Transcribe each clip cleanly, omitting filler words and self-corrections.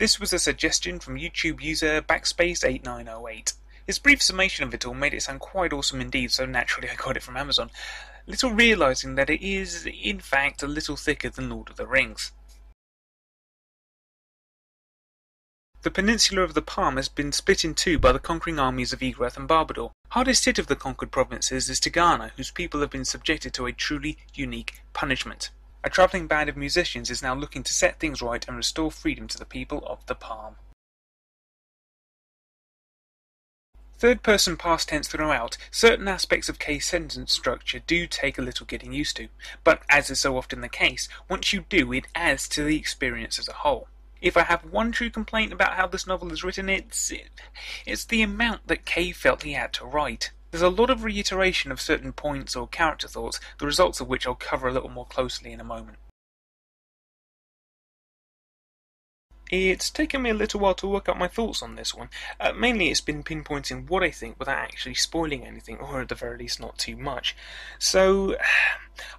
This was a suggestion from YouTube user Backspace8908. His brief summation of it all made it sound quite awesome indeed, so naturally I got it from Amazon, little realising that it is, in fact, a little thicker than Lord of the Rings. The peninsula of the Palm has been split in two by the conquering armies of Igrath and Barbador. Hardest hit of the conquered provinces is Tigana, whose people have been subjected to a truly unique punishment. A travelling band of musicians is now looking to set things right and restore freedom to the people of the Palm. Third-person past tense throughout, certain aspects of K's sentence structure do take a little getting used to, but as is so often the case, once you do, it adds to the experience as a whole. If I have one true complaint about how this novel is written, it's the amount that K felt he had to write. There's a lot of reiteration of certain points or character thoughts, the results of which I'll cover a little more closely in a moment. It's taken me a little while to work out my thoughts on this one. Mainly it's been pinpointing what I think without actually spoiling anything, or at the very least not too much. So,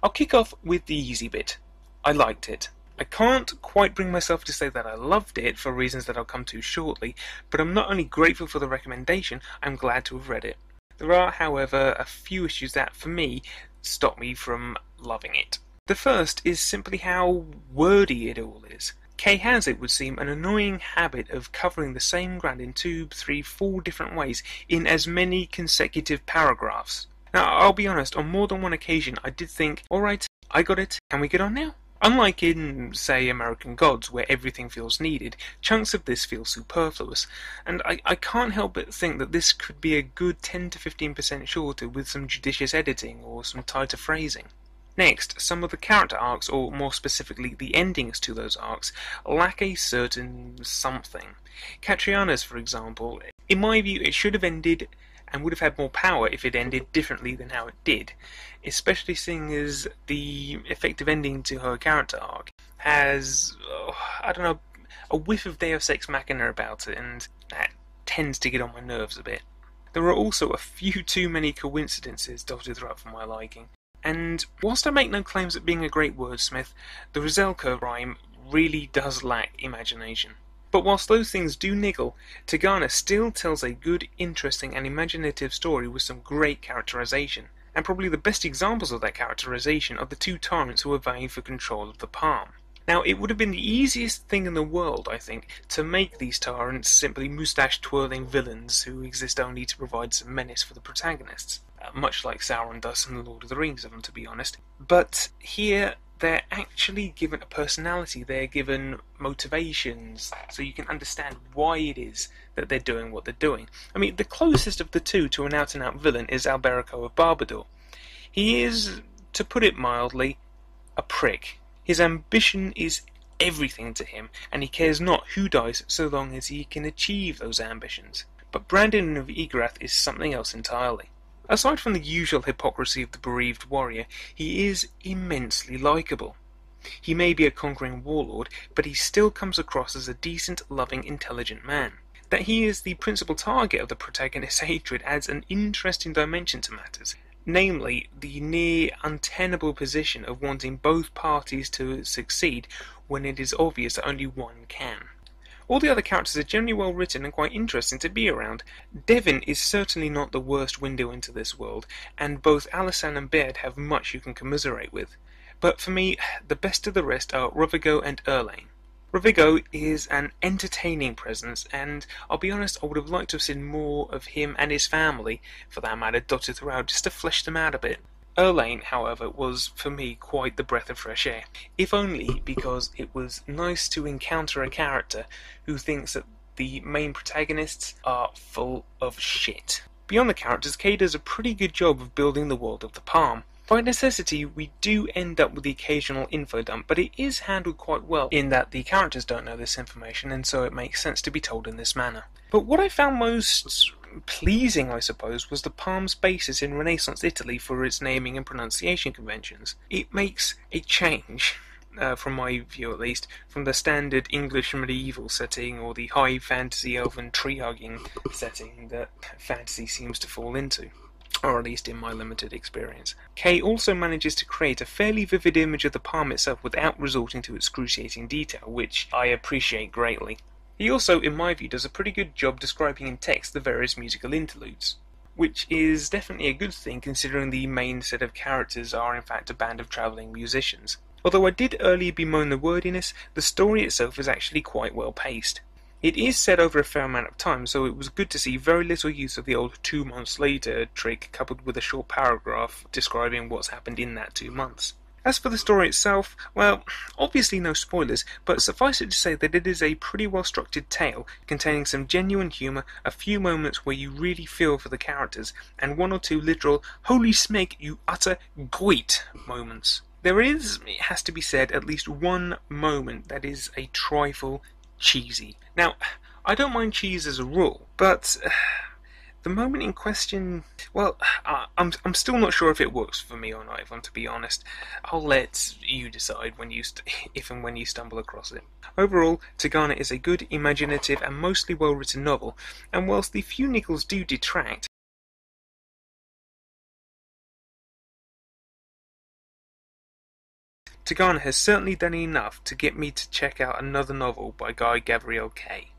I'll kick off with the easy bit. I liked it. I can't quite bring myself to say that I loved it for reasons that I'll come to shortly, but I'm not only grateful for the recommendation, I'm glad to have read it. There are, however, a few issues that, for me, stop me from loving it. The first is simply how wordy it all is. Kay has, it would seem, an annoying habit of covering the same ground in 2, 3, 4 different ways in as many consecutive paragraphs. Now, I'll be honest, on more than one occasion I did think, alright, I got it, can we get on now? Unlike in, say, American Gods, where everything feels needed, chunks of this feel superfluous, and I can't help but think that this could be a good 10 to 15% shorter with some judicious editing or some tighter phrasing. Next, some of the character arcs, or more specifically the endings to those arcs, lack a certain something. Catriana's, for example, in my view it should have ended and would have had more power if it ended differently than how it did, especially seeing as the effective ending to her character arc has, a whiff of Deus Ex Machina about it, and that tends to get on my nerves a bit. There are also a few too many coincidences dotted throughout for my liking, and whilst I make no claims at being a great wordsmith, the Rizelka rhyme really does lack imagination. But whilst those things do niggle, Tigana still tells a good, interesting and imaginative story with some great characterization, and probably the best examples of that characterization are the two tyrants who are vying for control of the Palm. Now, it would have been the easiest thing in the world, I think, to make these tyrants simply moustache-twirling villains who exist only to provide some menace for the protagonists, much like Sauron does in The Lord of the Rings of them, to be honest. But here, they're actually given a personality, they're given motivations, so you can understand why it is that they're doing what they're doing. I mean, the closest of the two to an out-and-out villain is Alberico of Barbador. He is, to put it mildly, a prick. His ambition is everything to him, and he cares not who dies so long as he can achieve those ambitions. But Brandon of Igrath is something else entirely. Aside from the usual hypocrisy of the bereaved warrior, he is immensely likeable. He may be a conquering warlord, but he still comes across as a decent, loving, intelligent man. That he is the principal target of the protagonist's hatred adds an interesting dimension to matters, namely the near untenable position of wanting both parties to succeed when it is obvious that only one can. All the other characters are generally well written and quite interesting to be around. Devin is certainly not the worst window into this world, and both Alisan and Baird have much you can commiserate with. But for me, the best of the rest are Rovigo and Erlaine. Rovigo is an entertaining presence, and I'll be honest, I would have liked to have seen more of him and his family, for that matter, dotted throughout, just to flesh them out a bit. Erlaine, however, was for me quite the breath of fresh air, if only because it was nice to encounter a character who thinks that the main protagonists are full of shit. Beyond the characters, Kay does a pretty good job of building the world of the Palm. By necessity, we do end up with the occasional info dump, but it is handled quite well in that the characters don't know this information, and so it makes sense to be told in this manner. But what I found most pleasing, I suppose, was the Palm's basis in Renaissance Italy for its naming and pronunciation conventions. It makes a change, from my view at least, from the standard English medieval setting or the high fantasy elven tree-hugging setting that fantasy seems to fall into, or at least in my limited experience. Kay also manages to create a fairly vivid image of the Palm itself without resorting to excruciating detail, which I appreciate greatly. He also, in my view, does a pretty good job describing in text the various musical interludes, which is definitely a good thing considering the main set of characters are in fact a band of travelling musicians. Although I did earlier bemoan the wordiness, the story itself is actually quite well paced. It is set over a fair amount of time, so it was good to see very little use of the old 2 months later trick coupled with a short paragraph describing what's happened in that 2 months. As for the story itself, well, obviously no spoilers, but suffice it to say that it is a pretty well structured tale containing some genuine humour, a few moments where you really feel for the characters, and one or two literal holy smeg you utter goit moments. There is, it has to be said, at least one moment that is a trifle cheesy. Now, I don't mind cheese as a rule, but the moment in question, well, I'm still not sure if it works for me or not, if I'm to be honest. I'll let you decide when you if and when you stumble across it. Overall, Tigana is a good, imaginative, and mostly well-written novel, and whilst the few niggles do detract, Tigana has certainly done enough to get me to check out another novel by Guy Gavriel K.